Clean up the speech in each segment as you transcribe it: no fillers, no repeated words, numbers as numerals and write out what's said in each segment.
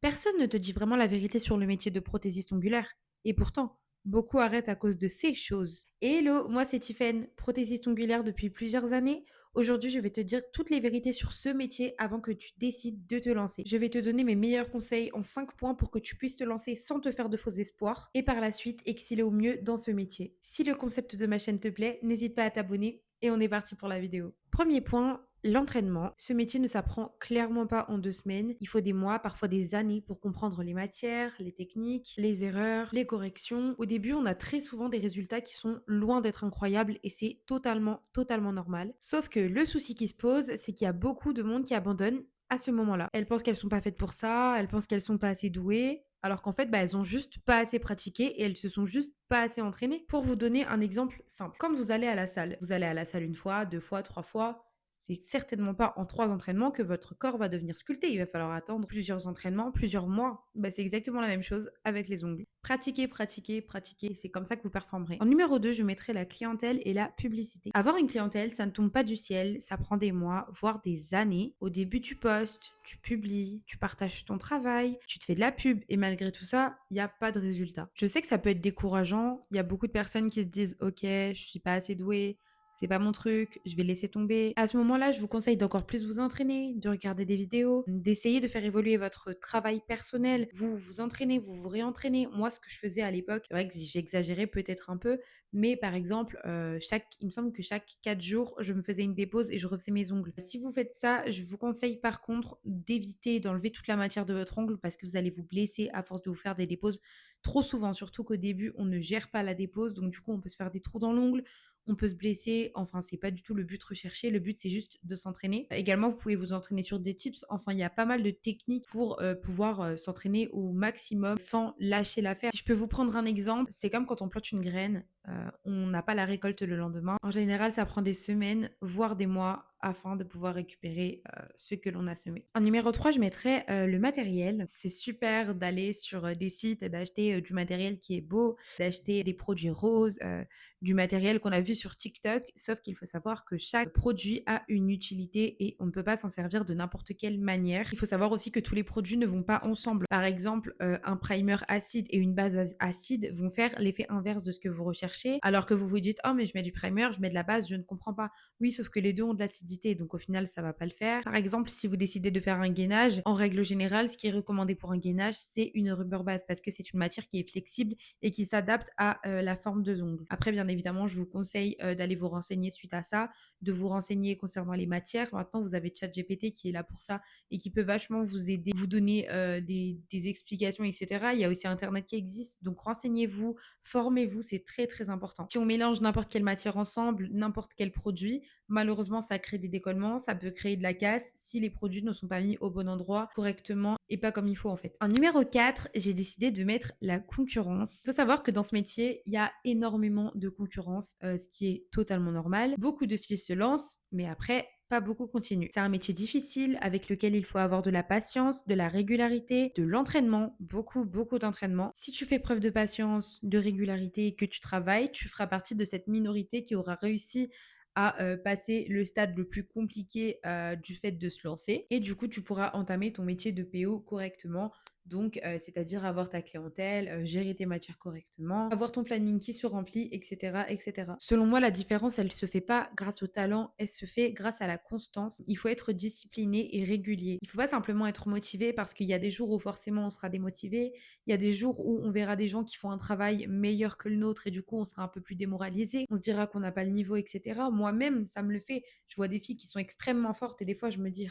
Personne ne te dit vraiment la vérité sur le métier de prothésiste ongulaire. Et pourtant, beaucoup arrêtent à cause de ces choses. Hello, moi c'est Tiffaine, prothésiste ongulaire depuis plusieurs années. Aujourd'hui, je vais te dire toutes les vérités sur ce métier avant que tu décides de te lancer. Je vais te donner mes meilleurs conseils en 5 points pour que tu puisses te lancer sans te faire de faux espoirs et par la suite exceller au mieux dans ce métier. Si le concept de ma chaîne te plaît, n'hésite pas à t'abonner et on est parti pour la vidéo. Premier point, l'entraînement. Ce métier ne s'apprend clairement pas en 2 semaines. Il faut des mois, parfois des années pour comprendre les matières, les techniques, les erreurs, les corrections. Au début, on a très souvent des résultats qui sont loin d'être incroyables et c'est totalement normal. Sauf que le souci qui se pose, c'est qu'il y a beaucoup de monde qui abandonne à ce moment-là. Elles pensent qu'elles sont pas faites pour ça, elles pensent qu'elles sont pas assez douées, alors qu'en fait, elles ont juste pas assez pratiqué et elles se sont juste pas assez entraînées. Pour vous donner un exemple simple, quand vous allez à la salle une fois, 2 fois, 3 fois, c'est certainement pas en 3 entraînements que votre corps va devenir sculpté. Il va falloir attendre plusieurs entraînements, plusieurs mois. C'est exactement la même chose avec les ongles. Pratiquez, pratiquez, pratiquez. C'est comme ça que vous performerez. En numéro 2, je mettrai la clientèle et la publicité. Avoir une clientèle, ça ne tombe pas du ciel. Ça prend des mois, voire des années. Au début, tu postes, tu publies, tu partages ton travail, tu te fais de la pub. Et malgré tout ça, il n'y a pas de résultat. Je sais que ça peut être décourageant. Il y a beaucoup de personnes qui se disent, OK, je suis pas assez douée, c'est pas mon truc, je vais laisser tomber. À ce moment-là, je vous conseille d'encore plus vous entraîner, de regarder des vidéos, d'essayer de faire évoluer votre travail personnel. Vous vous entraînez, vous vous réentraînez. Moi, ce que je faisais à l'époque, c'est vrai que j'exagérais peut-être un peu, mais par exemple, il me semble que chaque 4 jours, je me faisais une dépose et je refaisais mes ongles. Si vous faites ça, je vous conseille par contre d'éviter d'enlever toute la matière de votre ongle parce que vous allez vous blesser à force de vous faire des déposes trop souvent, surtout qu'au début, on ne gère pas la dépose, donc du coup, on peut se faire des trous dans l'ongle, on peut se blesser. Enfin, c'est pas du tout le but recherché. Le but, c'est juste de s'entraîner. Également, vous pouvez vous entraîner sur des tips. Enfin, il y a pas mal de techniques pour pouvoir s'entraîner au maximum sans lâcher l'affaire. Si je peux vous prendre un exemple, c'est comme quand on plante une graine. On n'a pas la récolte le lendemain. En général, ça prend des semaines, voire des mois afin de pouvoir récupérer ce que l'on a semé. En numéro 3, je mettrais le matériel. C'est super d'aller sur des sites et d'acheter du matériel qui est beau, d'acheter des produits roses, du matériel qu'on a vu sur TikTok, sauf qu'il faut savoir que chaque produit a une utilité et on ne peut pas s'en servir de n'importe quelle manière. Il faut savoir aussi que tous les produits ne vont pas ensemble. Par exemple, un primer acide et une base acide vont faire l'effet inverse de ce que vous recherchez, alors que vous vous dites oh mais je mets du primer, je mets de la base, je ne comprends pas. Oui, sauf que les deux ont de l'acidité, donc au final ça va pas le faire. Par exemple, si vous décidez de faire un gainage, en règle générale, ce qui est recommandé pour un gainage, c'est une rubber base parce que c'est une matière qui est flexible et qui s'adapte à la forme de ongles. Après, bien évidemment, je vous conseille d'aller vous renseigner suite à ça, de vous renseigner concernant les matières. Maintenant, vous avez ChatGPT qui est là pour ça et qui peut vachement vous aider, vous donner des explications, etc. Il y a aussi Internet qui existe, donc renseignez-vous, formez-vous, c'est très important. Si on mélange n'importe quelle matière ensemble, n'importe quel produit, malheureusement, ça crée des décollements, ça peut créer de la casse si les produits ne sont pas mis au bon endroit, correctement et pas comme il faut en fait. En numéro 4, j'ai décidé de mettre la concurrence. Il faut savoir que dans ce métier, il y a énormément de concurrence, ce qui est totalement normal. Beaucoup de filles se lancent, mais après, pas beaucoup continuent. C'est un métier difficile avec lequel il faut avoir de la patience, de la régularité, de l'entraînement, beaucoup d'entraînement. Si tu fais preuve de patience, de régularité et que tu travailles, tu feras partie de cette minorité qui aura réussi à passer le stade le plus compliqué du fait de se lancer. Et du coup, tu pourras entamer ton métier de PO correctement. Donc, c'est-à-dire avoir ta clientèle, gérer tes matières correctement, avoir ton planning qui se remplit, etc., etc. Selon moi, la différence, elle se fait pas grâce au talent, elle se fait grâce à la constance. Il faut être discipliné et régulier. Il faut pas simplement être motivé parce qu'il y a des jours où forcément on sera démotivé. Il y a des jours où on verra des gens qui font un travail meilleur que le nôtre et du coup, on sera un peu plus démoralisé. On se dira qu'on n'a pas le niveau, etc. Moi-même, ça me le fait. Je vois des filles qui sont extrêmement fortes et des fois, je me dis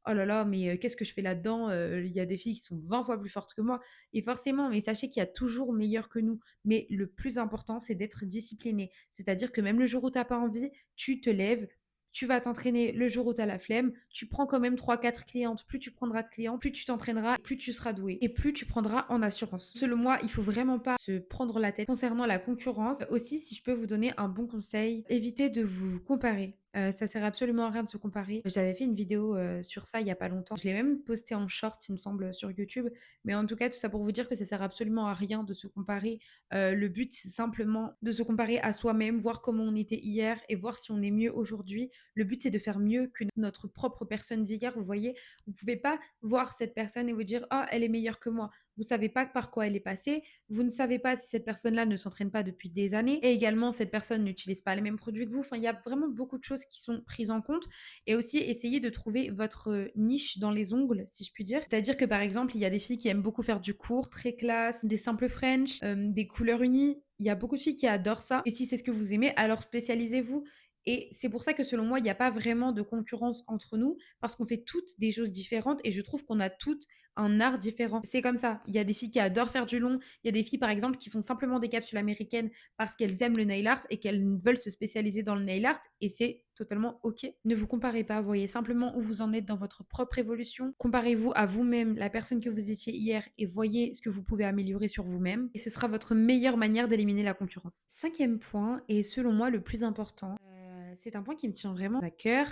oh là là, mais qu'est-ce que je fais là-dedans? Il y a des filles qui sont 20 fois plus fortes que moi et forcément, mais sachez qu'il y a toujours meilleur que nous. Mais le plus important, c'est d'être discipliné. C'est-à-dire que même le jour où tu as pas envie, tu te lèves, tu vas t'entraîner le jour où tu as la flemme, tu prends quand même 3 4 clientes. Plus tu prendras de clients, plus tu t'entraîneras, plus tu seras doué et plus tu prendras en assurance. Selon moi, il faut vraiment pas se prendre la tête concernant la concurrence. Aussi, si je peux vous donner un bon conseil, évitez de vous comparer. Ça sert absolument à rien de se comparer. J'avais fait une vidéo, sur ça il y a pas longtemps. Je l'ai même postée en short, il me semble, sur YouTube. Mais en tout cas, tout ça pour vous dire que ça sert absolument à rien de se comparer. Le but, c'est simplement de se comparer à soi-même, voir comment on était hier et voir si on est mieux aujourd'hui. Le but, c'est de faire mieux que notre propre personne d'hier, vous voyez? Vous pouvez pas voir cette personne et vous dire: «Ah, elle est meilleure que moi». Vous savez pas par quoi elle est passée. Vous ne savez pas si cette personne-là ne s'entraîne pas depuis des années et également cette personne n'utilise pas les mêmes produits que vous. Enfin, il y a vraiment beaucoup de choses qui sont prises en compte et aussi essayer de trouver votre niche dans les ongles, si je puis dire. C'est-à-dire que par exemple, il y a des filles qui aiment beaucoup faire du court, très classe, des simples French, des couleurs unies. Il y a beaucoup de filles qui adorent ça. Et si c'est ce que vous aimez, alors spécialisez-vous. Et c'est pour ça que selon moi, il n'y a pas vraiment de concurrence entre nous parce qu'on fait toutes des choses différentes et je trouve qu'on a toutes un art différent. C'est comme ça. Il y a des filles qui adorent faire du long. Il y a des filles, par exemple, qui font simplement des capsules américaines parce qu'elles aiment le nail art et qu'elles veulent se spécialiser dans le nail art. Et c'est totalement OK. Ne vous comparez pas. Voyez simplement où vous en êtes dans votre propre évolution. Comparez-vous à vous-même, la personne que vous étiez hier, et voyez ce que vous pouvez améliorer sur vous-même. Et ce sera votre meilleure manière d'éliminer la concurrence. Cinquième point, et selon moi le plus important, c'est un point qui me tient vraiment à cœur.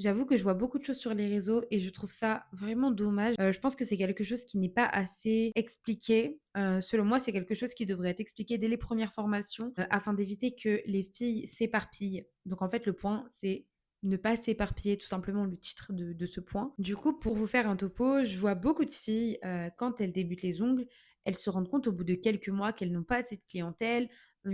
J'avoue que je vois beaucoup de choses sur les réseaux et je trouve ça vraiment dommage. Je pense que c'est quelque chose qui n'est pas assez expliqué. Selon moi, c'est quelque chose qui devrait être expliqué dès les premières formations, afin d'éviter que les filles s'éparpillent. Donc en fait, le point, c'est ne pas s'éparpiller, tout simplement le titre de ce point. Du coup, pour vous faire un topo, je vois beaucoup de filles, quand elles débutent les ongles, elles se rendent compte au bout de quelques mois qu'elles n'ont pas assez de clientèle,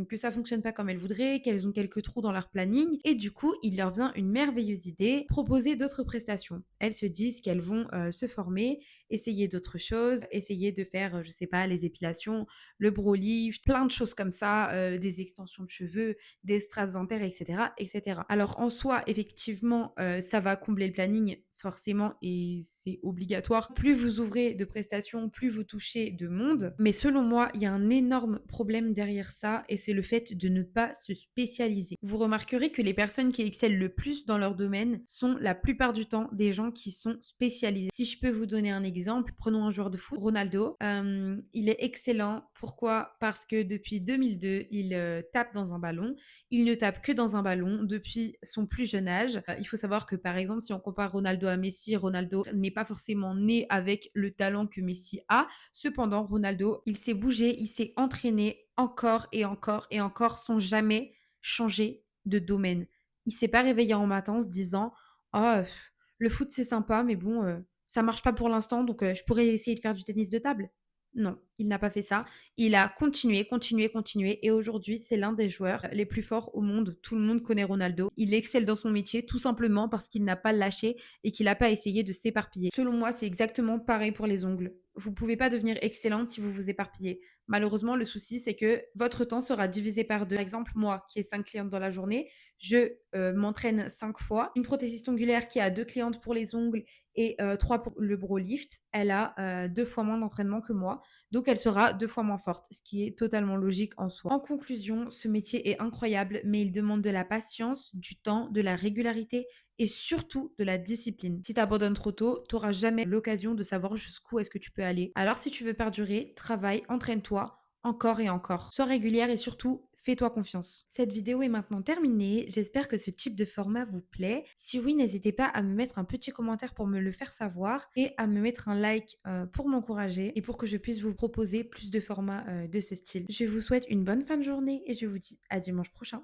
que ça fonctionne pas comme elles voudraient, qu'elles ont quelques trous dans leur planning et du coup, il leur vient une merveilleuse idée, proposer d'autres prestations. Elles se disent qu'elles vont se former, essayer d'autres choses, essayer de faire, je sais pas, les épilations, le brow lift, plein de choses comme ça, des extensions de cheveux, des strass dentaires, etc., etc. Alors en soi, effectivement, ça va combler le planning forcément et c'est obligatoire. Plus vous ouvrez de prestations, plus vous touchez de monde. Mais selon moi, il y a un énorme problème derrière ça et c'est le fait de ne pas se spécialiser. Vous remarquerez que les personnes qui excellent le plus dans leur domaine sont la plupart du temps des gens qui sont spécialisés. Si je peux vous donner un exemple, prenons un joueur de foot, Ronaldo. Il est excellent. Pourquoi? Parce que depuis 2002, il tape dans un ballon. Il ne tape que dans un ballon depuis son plus jeune âge. Il faut savoir que par exemple, si on compare Ronaldo à Messi, Ronaldo n'est pas forcément né avec le talent que Messi a. Cependant, Ronaldo, il s'est bougé, il s'est entraîné encore et encore et encore sans jamais changer de domaine. Il s'est pas réveillé en matin en se disant: «Oh, le foot c'est sympa, mais bon, ça marche pas pour l'instant, donc je pourrais essayer de faire du tennis de table». Non, il n'a pas fait ça. Il a continué, continué, continué et aujourd'hui, c'est l'un des joueurs les plus forts au monde. Tout le monde connaît Ronaldo. Il excelle dans son métier tout simplement parce qu'il n'a pas lâché et qu'il n'a pas essayé de s'éparpiller. Selon moi, c'est exactement pareil pour les ongles. Vous pouvez pas devenir excellente si vous vous éparpillez. Malheureusement, le souci, c'est que votre temps sera divisé par deux. Par exemple, moi, qui ai 5 clientes dans la journée, je m'entraîne 5 fois. Une prothésiste ongulaire qui a 2 clientes pour les ongles et 3 pour le bro lift, elle a 2 fois moins d'entraînement que moi. Donc, elle sera 2 fois moins forte, ce qui est totalement logique en soi. En conclusion, ce métier est incroyable, mais il demande de la patience, du temps, de la régularité et surtout de la discipline. Si tu abandonnes trop tôt, tu n'auras jamais l'occasion de savoir jusqu'où est-ce que tu peux aller. Alors si tu veux perdurer, travaille, entraîne-toi encore et encore. Sois régulière et surtout, fais-toi confiance. Cette vidéo est maintenant terminée. J'espère que ce type de format vous plaît. Si oui, n'hésitez pas à me mettre un petit commentaire pour me le faire savoir et à me mettre un like pour m'encourager et pour que je puisse vous proposer plus de formats de ce style. Je vous souhaite une bonne fin de journée et je vous dis à dimanche prochain.